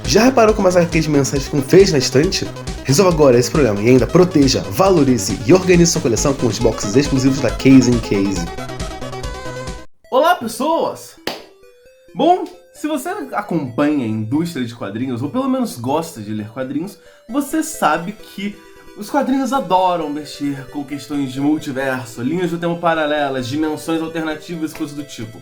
Já reparou como as HQs mensais ficam feias na estante? Resolva agora esse problema e ainda proteja, valorize e organize sua coleção com os boxes exclusivos da Case in Case. Olá, pessoas! Bom, se você acompanha a indústria de quadrinhos, ou pelo menos gosta de ler quadrinhos, você sabe que os quadrinhos adoram mexer com questões de multiverso, linhas do tempo paralelas, dimensões alternativas e coisas do tipo.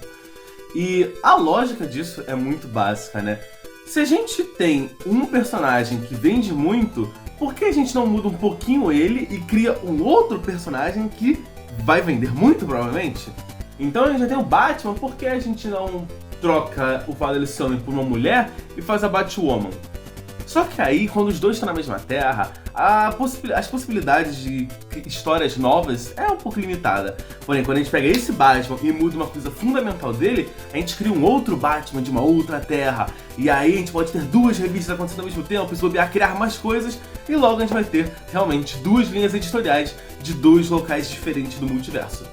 E a lógica disso é muito básica, né? Se a gente tem um personagem que vende muito, por que a gente não muda um pouquinho ele e cria um outro personagem que vai vender muito, provavelmente? Então a gente já tem o Batman, por que a gente não troca o fato dele ser homem por uma mulher e faz a Batwoman? Só que aí, quando os dois estão na mesma terra, as possibilidades de histórias novas é um pouco limitada. Porém, quando a gente pega esse Batman e muda uma coisa fundamental dele, a gente cria um outro Batman de uma outra terra. E aí a gente pode ter duas revistas acontecendo ao mesmo tempo, se bobear, criar mais coisas, e logo a gente vai ter realmente duas linhas editoriais de dois locais diferentes do multiverso.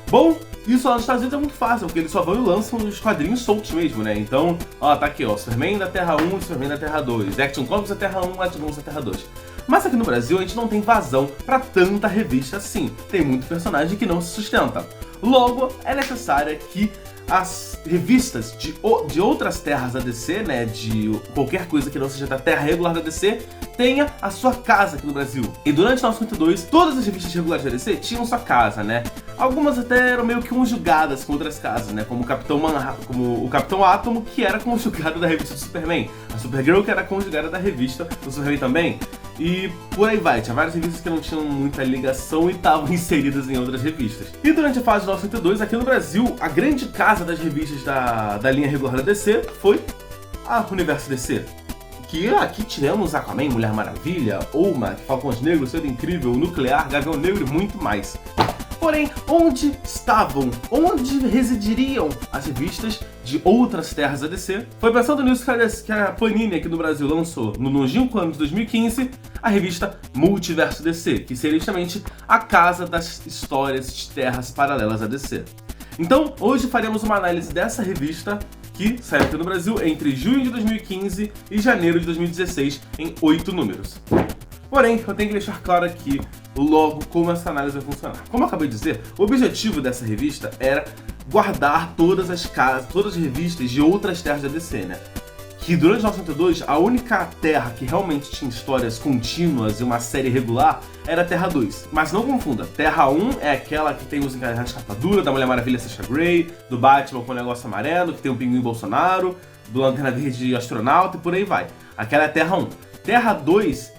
Bom, isso lá nos Estados Unidos é muito fácil, porque eles só vão e lançam os quadrinhos soltos mesmo, né? Então, ó, tá aqui, ó, Superman da Terra 1 e Superman da Terra 2, Action Comics da Terra 1 e Action Comics da Terra 2. Mas aqui no Brasil a gente não tem vazão pra tanta revista assim, tem muito personagem que não se sustenta. Logo, é necessário que as revistas de outras terras da DC, né, de qualquer coisa que não seja da terra regular da DC, tenha a sua casa aqui no Brasil. E durante 1952, todas as revistas regulares da DC tinham sua casa, né? Algumas até eram meio que conjugadas com outras casas, né? Como o Capitão Manhattan, como o Capitão Átomo, que era conjugado da revista do Superman. A Supergirl, que era conjugada da revista do Superman também. E por aí vai, tinha várias revistas que não tinham muita ligação e estavam inseridas em outras revistas. E durante a fase de 1952, aqui no Brasil, a grande casa das revistas da linha regular da DC foi a Universo DC. Que aqui tivemos Aquaman, Mulher Maravilha, Olma, Falcões Negros, Ser Incrível, Nuclear, Gavião Negro e muito mais. Porém, onde residiriam as revistas de outras terras da DC? Foi pensando nisso que a Panini aqui no Brasil lançou, no longínquo ano de 2015, a revista Multiverso DC, que seria justamente a casa das histórias de terras paralelas à DC. Então, hoje faremos uma análise dessa revista, que saiu aqui no Brasil entre junho de 2015 e janeiro de 2016, em 8 números. Porém, eu tenho que deixar claro aqui logo como essa análise vai funcionar. Como eu acabei de dizer, o objetivo dessa revista era guardar todas as revistas de outras terras da DC, né? Que durante 1992, a única terra que realmente tinha histórias contínuas e uma série regular era a Terra 2. Mas não confunda, Terra 1 é aquela que tem os encarnados de capa dura, da Mulher Maravilha Sasha Grey, do Batman com o negócio amarelo, que tem o Pinguim Bolsonaro, do Lanterna Verde astronauta e por aí vai. Aquela é a Terra 1. Terra 2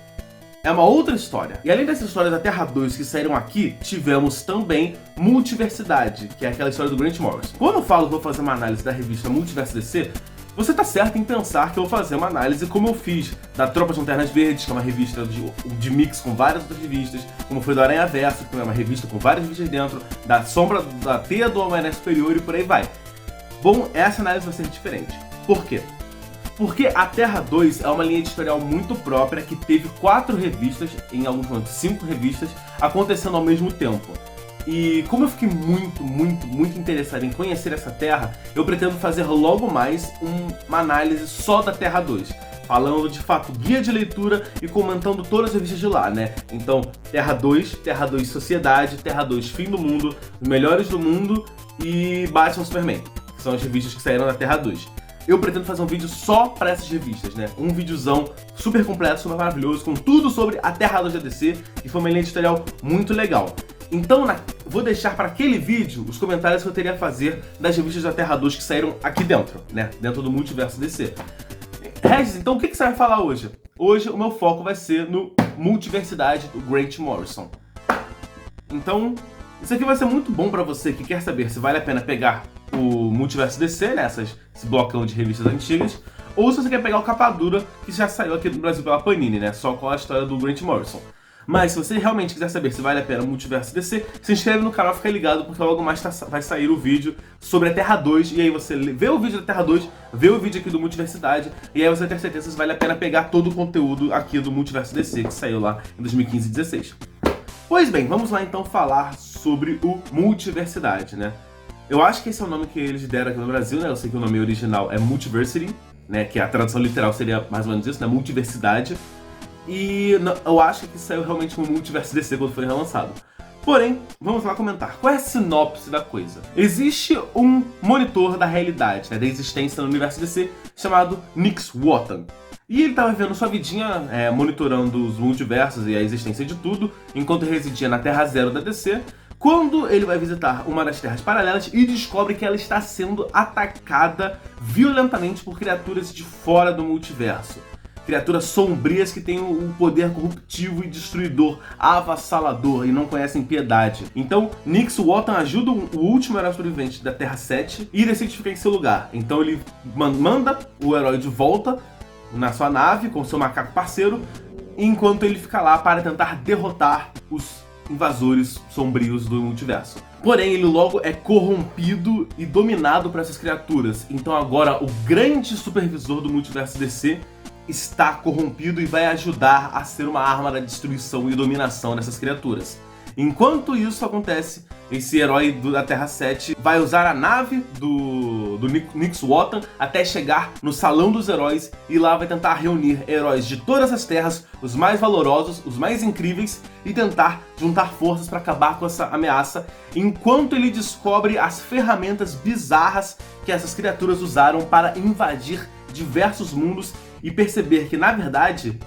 é uma outra história. E além dessas histórias da Terra 2 que saíram aqui, tivemos também Multiversidade, que é aquela história do Grant Morrison. Quando eu falo que vou fazer uma análise da revista Multiverso DC, você tá certo em pensar que eu vou fazer uma análise como eu fiz da Tropa de Lanternas Verdes, que é uma revista de mix com várias outras revistas, como foi do Aranha Verso, que é uma revista com várias revistas dentro, da Sombra, da Teia do Homem-Aranha Superior e por aí vai. Bom, essa análise vai ser diferente. Por quê? Porque a Terra 2 é uma linha editorial muito própria que teve 4 revistas, em alguns momentos 5 revistas, acontecendo ao mesmo tempo. E como eu fiquei muito interessado em conhecer essa terra, eu pretendo fazer logo mais uma análise só da Terra 2. Falando de fato guia de leitura e comentando todas as revistas de lá, né? Então, Terra 2 Sociedade, Terra 2 Fim do Mundo, Os Melhores do Mundo e Batman Superman, que são as revistas que saíram da Terra 2. Eu pretendo fazer um vídeo só para essas revistas, né? Um videozão super completo, super maravilhoso, com tudo sobre a Terra 2 da DC, que foi uma linha editorial muito legal. Então, vou deixar para aquele vídeo os comentários que eu teria a fazer das revistas da Terra 2 que saíram aqui dentro, né? Dentro do Multiverso DC. Regis, então o que você vai falar hoje? Hoje o meu foco vai ser no Multiversidade do Grant Morrison. Então, isso aqui vai ser muito bom para você que quer saber se vale a pena pegar o Multiverso DC, né? Esse blocão de revistas antigas, ou se você quer pegar o capa dura que já saiu aqui no Brasil pela Panini, né? Só com a história do Grant Morrison. Mas se você realmente quiser saber se vale a pena o Multiverso DC, se inscreve no canal, fica ligado, porque logo mais vai sair o vídeo sobre a Terra 2, e aí você vê o vídeo da Terra 2, vê o vídeo aqui do Multiversidade, e aí você tem certeza se vale a pena pegar todo o conteúdo aqui do Multiverso DC, que saiu lá em 2015 e 2016. Pois bem, vamos lá então falar sobre o Multiversidade, né? Eu acho que esse é o nome que eles deram aqui no Brasil, né? Eu sei que o nome original é Multiversity, né? Que a tradução literal seria mais ou menos isso, né? Multiversidade. E eu acho que saiu realmente um Multiverso DC quando foi relançado. Porém, vamos lá comentar. Qual é a sinopse da coisa? Existe um monitor da realidade, né, da existência no universo DC, chamado Nix Wotan. E ele estava vivendo sua vidinha, monitorando os multiversos e a existência de tudo, enquanto residia na Terra Zero da DC, quando ele vai visitar uma das terras paralelas e descobre que ela está sendo atacada violentamente por criaturas de fora do multiverso. Criaturas sombrias que têm um poder corruptivo e destruidor, avassalador e não conhecem piedade. Então, Nix Wotan ajuda o último herói sobrevivente da Terra 7 e decide ficar em seu lugar. Então ele manda o herói de volta na sua nave com seu macaco parceiro, enquanto ele fica lá para tentar derrotar os invasores sombrios do multiverso. Porém, ele logo é corrompido e dominado por essas criaturas. Então agora o grande supervisor do multiverso DC está corrompido e vai ajudar a ser uma arma da destruição e dominação dessas criaturas. Enquanto isso acontece, esse herói da Terra 7 vai usar a nave do Nix Wotan até chegar no Salão dos Heróis e lá vai tentar reunir heróis de todas as terras, os mais valorosos, os mais incríveis, e tentar juntar forças para acabar com essa ameaça, enquanto ele descobre as ferramentas bizarras que essas criaturas usaram para invadir diversos mundos e perceber que, na verdade,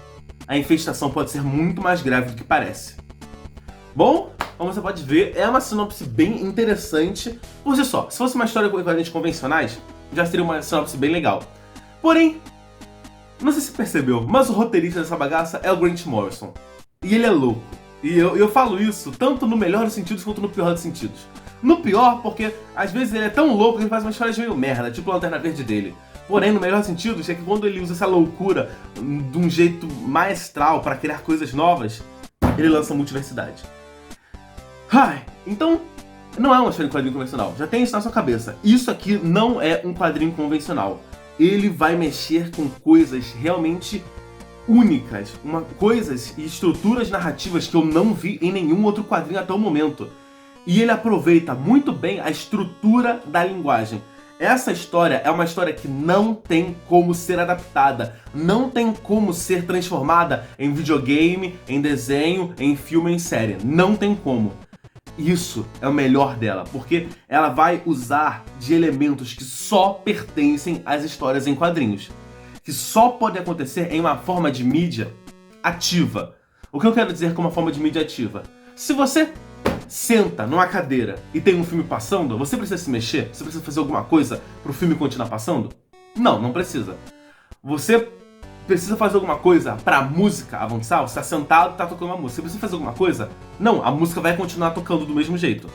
a infestação pode ser muito mais grave do que parece. Bom, como você pode ver, é uma sinopse bem interessante por si só. Se fosse uma história com equivalentes convencionais, já seria uma sinopse bem legal. Porém, não sei se você percebeu, mas o roteirista dessa bagaça é o Grant Morrison. E ele é louco. E eu falo isso tanto no melhor dos sentidos quanto no pior dos sentidos. No pior, porque às vezes ele é tão louco que ele faz uma história de meio merda, tipo a Lanterna Verde dele. Porém, no melhor sentido, é que quando ele usa essa loucura de um jeito maestral para criar coisas novas, ele lança multiversidade. Então, não é uma história de quadrinho convencional. Já tem isso na sua cabeça. Isso aqui não é um quadrinho convencional. Ele vai mexer com coisas realmente únicas, coisas e estruturas narrativas que eu não vi em nenhum outro quadrinho até o momento. E ele aproveita muito bem a estrutura da linguagem. Essa história é uma história que não tem como ser adaptada, não tem como ser transformada em videogame, em desenho, em filme, em série. Não tem como. Isso é o melhor dela, porque ela vai usar de elementos que só pertencem às histórias em quadrinhos, que só pode acontecer em uma forma de mídia ativa. O que eu quero dizer com uma forma de mídia ativa? Se você senta numa cadeira e tem um filme passando, você precisa se mexer? Você precisa fazer alguma coisa pro filme continuar passando? Não, não precisa. Você precisa fazer alguma coisa pra música avançar? Você tá sentado e tá tocando uma música. Você precisa fazer alguma coisa? Não, a música vai continuar tocando do mesmo jeito.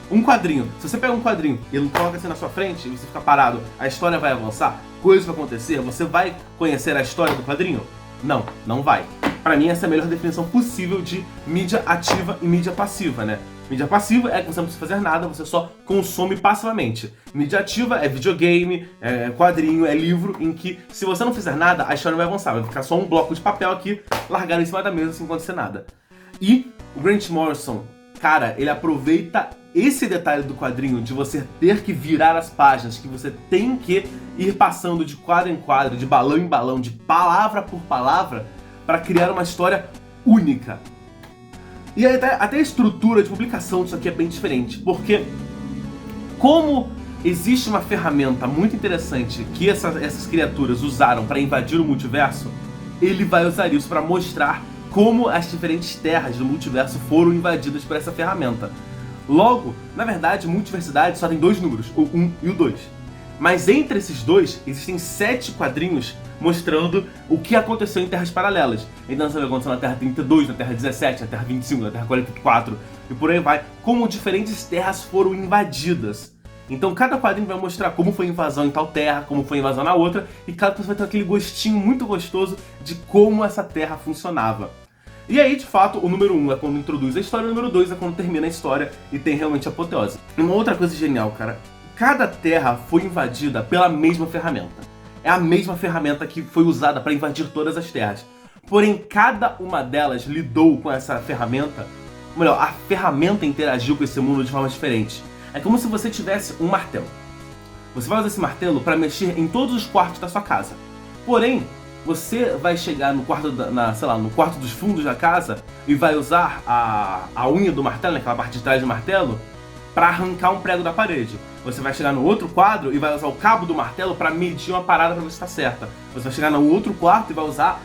Um quadrinho, se você pega um quadrinho e ele coloca assim na sua frente e você fica parado, a história vai avançar? Coisa vai acontecer? Você vai conhecer a história do quadrinho? Não, não vai. Pra mim, essa é a melhor definição possível de mídia ativa e mídia passiva, né? Mídia passiva é que você não precisa fazer nada, você só consome passivamente. Mídia ativa é videogame, é quadrinho, é livro, em que se você não fizer nada, a história não vai avançar. Vai ficar só um bloco de papel aqui, largado em cima da mesa sem acontecer nada. E o Grant Morrison, cara, ele aproveita esse detalhe do quadrinho de você ter que virar as páginas, que você tem que ir passando de quadro em quadro, de balão em balão, de palavra por palavra, para criar uma história única. E até a estrutura de publicação disso aqui é bem diferente, porque como existe uma ferramenta muito interessante que essas criaturas usaram para invadir o multiverso, ele vai usar isso para mostrar como as diferentes terras do multiverso foram invadidas por essa ferramenta. Logo, na verdade, multiversidade só tem dois números, o 1 e o 2. Mas entre esses dois, existem 7 quadrinhos mostrando o que aconteceu em terras paralelas. Então você vai acontecer na Terra 32, na Terra 17, na Terra 25, na Terra 44 e por aí vai, como diferentes terras foram invadidas. Então cada quadrinho vai mostrar como foi a invasão em tal terra, como foi a invasão na outra, e cada pessoa vai ter aquele gostinho muito gostoso de como essa terra funcionava. E aí, de fato, o número 1 é quando introduz a história, o número 2 é quando termina a história e tem realmente a apoteose. Uma outra coisa genial, cara, cada terra foi invadida pela mesma ferramenta. É a mesma ferramenta que foi usada para invadir todas as terras. Porém, cada uma delas lidou com essa ferramenta, ou melhor, a ferramenta interagiu com esse mundo de forma diferente. É como se você tivesse um martelo. Você vai usar esse martelo para mexer em todos os quartos da sua casa. Porém, você vai chegar no quarto, no quarto dos fundos da casa e vai usar a unha do martelo, né, aquela parte de trás do martelo, para arrancar um prego da parede. Você vai chegar no outro quadro e vai usar o cabo do martelo para medir uma parada para ver se está certa. Você vai chegar no outro quarto e vai usar,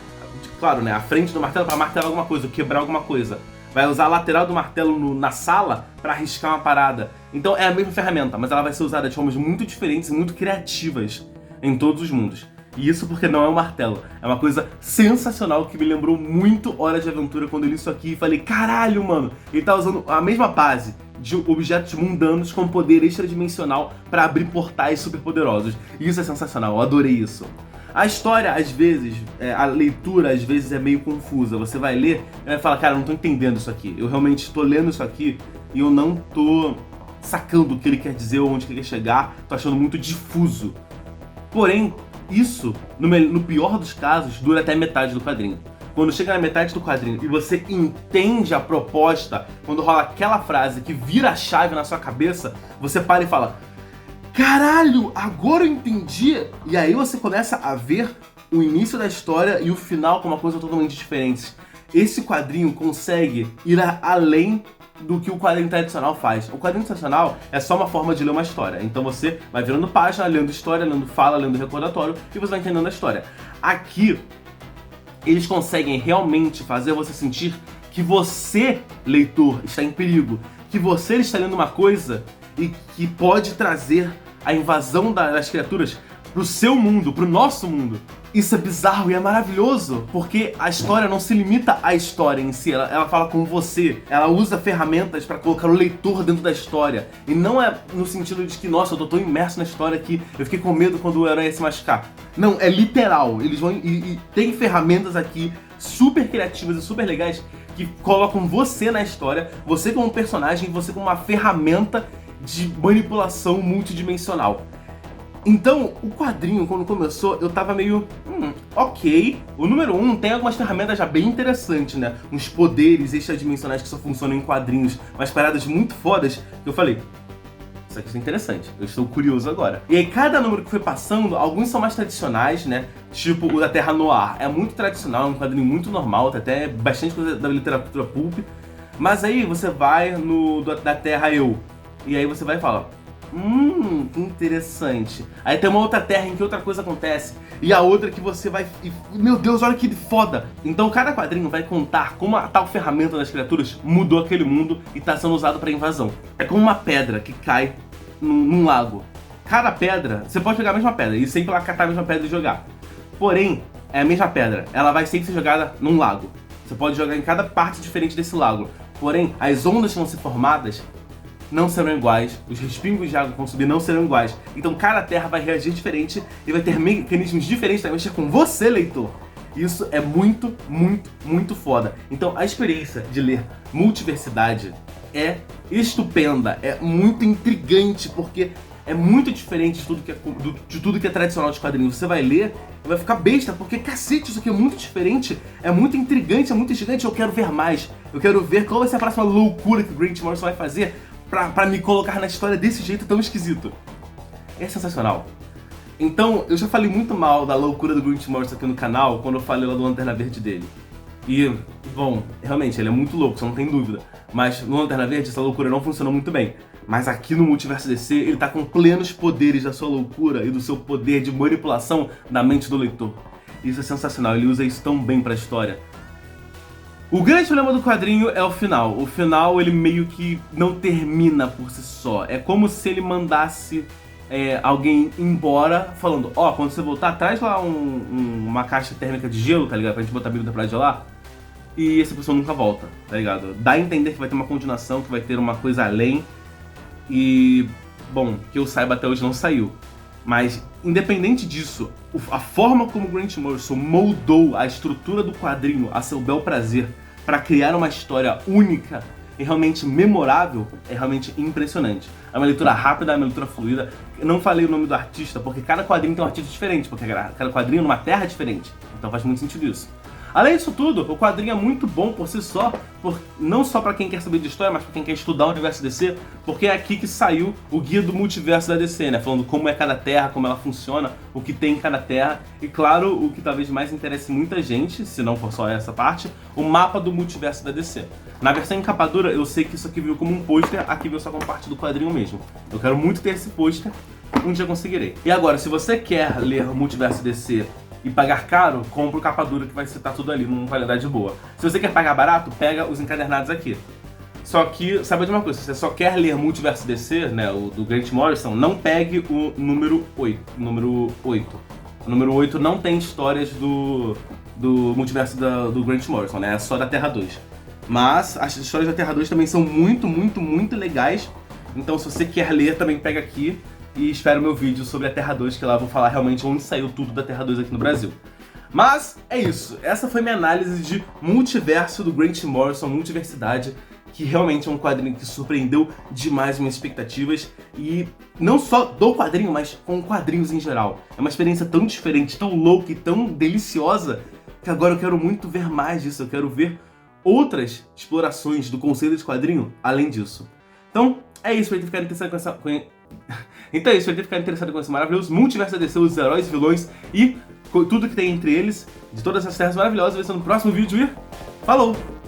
claro, né, a frente do martelo para martelar alguma coisa, quebrar alguma coisa. Vai usar a lateral do martelo na sala para arriscar uma parada. Então é a mesma ferramenta, mas ela vai ser usada de formas muito diferentes e muito criativas em todos os mundos. E isso porque não é um martelo. É uma coisa sensacional que me lembrou muito Hora de Aventura quando eu li isso aqui e falei, caralho, mano, ele tá usando a mesma base de objetos mundanos com poder extradimensional para abrir portais superpoderosos. E isso é sensacional, eu adorei isso. A história, às vezes, a leitura, às vezes, é meio confusa. Você vai ler e vai falar, cara, eu não tô entendendo isso aqui. Eu realmente estou lendo isso aqui e eu não tô sacando o que ele quer dizer ou onde ele quer chegar. Tô achando muito difuso. Porém, isso, no pior dos casos, dura até metade do quadrinho. Quando chega na metade do quadrinho e você entende a proposta, quando rola aquela frase que vira a chave na sua cabeça, você para e fala, caralho, agora eu entendi! E aí você começa a ver o início da história e o final com uma coisa totalmente diferente. Esse quadrinho consegue ir além do que o quadrinho tradicional faz. O quadrinho tradicional é só uma forma de ler uma história. Então você vai virando página, lendo história, lendo fala, lendo recordatório e você vai entendendo a história. Aqui, eles conseguem realmente fazer você sentir que você, leitor, está em perigo. Que você está lendo uma coisa e que pode trazer a invasão das criaturas pro seu mundo, pro nosso mundo. Isso é bizarro e é maravilhoso, porque a história não se limita à história em si, ela fala com você, ela usa ferramentas para colocar o leitor dentro da história. E não é no sentido de que, nossa, eu tô tão imerso na história que eu fiquei com medo quando o herói ia se machucar. Não, é literal, eles vão e tem ferramentas aqui super criativas e super legais que colocam você na história, você como personagem, você como uma ferramenta de manipulação multidimensional. Então, o quadrinho, quando começou, eu tava meio, ok. O número 1 tem algumas ferramentas já bem interessantes, né? Uns poderes extradimensionais que só funcionam em quadrinhos, umas paradas muito fodas, que eu falei, isso aqui é interessante, eu estou curioso agora. E aí, cada número que foi passando, alguns são mais tradicionais, né? Tipo o da Terra Noir, é muito tradicional, é um quadrinho muito normal, tem até bastante coisa da literatura pulp. Mas aí você vai no da Terra Eu, e aí você vai e fala, que interessante. Aí tem uma outra terra em que outra coisa acontece, e a outra que você vai... Meu Deus, olha que foda! Então cada quadrinho vai contar como a tal ferramenta das criaturas mudou aquele mundo e está sendo usado para invasão. É como uma pedra que cai num lago. Cada pedra, você pode pegar a mesma pedra e sempre lá catar a mesma pedra e jogar. Porém, é a mesma pedra, ela vai sempre ser jogada num lago. Você pode jogar em cada parte diferente desse lago. Porém, as ondas que vão ser formadas não serão iguais, os respingos de água que vão subir não serão iguais. Então cada terra vai reagir diferente e vai ter mecanismos diferentes para mexer com você, leitor. Isso é muito, muito, muito foda. Então a experiência de ler Multiversidade é estupenda, é muito intrigante, porque é muito diferente de tudo que é tradicional de quadrinhos. Você vai ler e vai ficar besta, porque cacete, isso aqui é muito diferente, é muito intrigante, é muito instigante, eu quero ver mais. Eu quero ver qual vai ser a próxima loucura que o Grant Morrison vai fazer pra me colocar na história desse jeito tão esquisito. É sensacional. Então, eu já falei muito mal da loucura do Grant Morrison aqui no canal, quando eu falei lá do Lanterna Verde dele. E, bom, realmente, ele é muito louco, você não tem dúvida. Mas no Lanterna Verde, essa loucura não funcionou muito bem. Mas aqui no Multiverso DC, ele tá com plenos poderes da sua loucura e do seu poder de manipulação da mente do leitor. Isso é sensacional, ele usa isso tão bem pra história. O grande problema do quadrinho é o final. O final, ele meio que não termina por si só. É como se ele mandasse alguém embora, falando, ó, quando você voltar, traz lá uma caixa térmica de gelo, tá ligado? Pra gente botar a bebida pra gelar. E essa pessoa nunca volta, tá ligado? Dá a entender que vai ter uma continuação, que vai ter uma coisa além. E, bom, que eu saiba até hoje não saiu. Mas, independente disso, a forma como Grant Morrison moldou a estrutura do quadrinho a seu bel prazer para criar uma história única e realmente memorável é realmente impressionante. É uma leitura rápida, é uma leitura fluida. Eu não falei o nome do artista porque cada quadrinho tem um artista diferente, porque cada quadrinho é numa terra diferente. Então faz muito sentido isso. Além disso tudo, o quadrinho é muito bom por si só, não só pra quem quer saber de história, mas pra quem quer estudar o universo DC, porque é aqui que saiu o guia do multiverso da DC, né? Falando como é cada terra, como ela funciona, o que tem em cada terra, e claro, o que talvez mais interesse muita gente, se não for só essa parte, o mapa do multiverso da DC. Na versão encapadura, eu sei que isso aqui veio como um pôster, aqui veio só como parte do quadrinho mesmo. Eu quero muito ter esse pôster, um dia conseguirei. E agora, se você quer ler o multiverso DC e pagar caro, compra o capa dura que vai estar tudo ali numa qualidade boa. Se você quer pagar barato, pega os encadernados aqui. Só que, sabe de uma coisa, se você só quer ler Multiverso DC, né, o do Grant Morrison, não pegue o número 8. O número 8 não tem histórias do multiverso do Grant Morrison, né, é só da Terra 2. Mas as histórias da Terra 2 também são muito, muito, muito legais. Então se você quer ler, também pega aqui. E espera o meu vídeo sobre a Terra 2, que lá eu vou falar realmente onde saiu tudo da Terra 2 aqui no Brasil. Mas é isso, essa foi minha análise de Multiverso do Grant Morrison, Multiversidade, que realmente é um quadrinho que surpreendeu demais minhas expectativas, e não só do quadrinho, mas com quadrinhos em geral. É uma experiência tão diferente, tão louca e tão deliciosa, que agora eu quero muito ver mais disso, eu quero ver outras explorações do conceito de quadrinho além disso. Então, é isso, pra gente ficar interessado Então é isso, pra gente ficar interessado com esse maravilhoso multiverso da DC, os heróis e vilões e tudo que tem entre eles, de todas essas terras maravilhosas, vai ser no próximo vídeo e falou!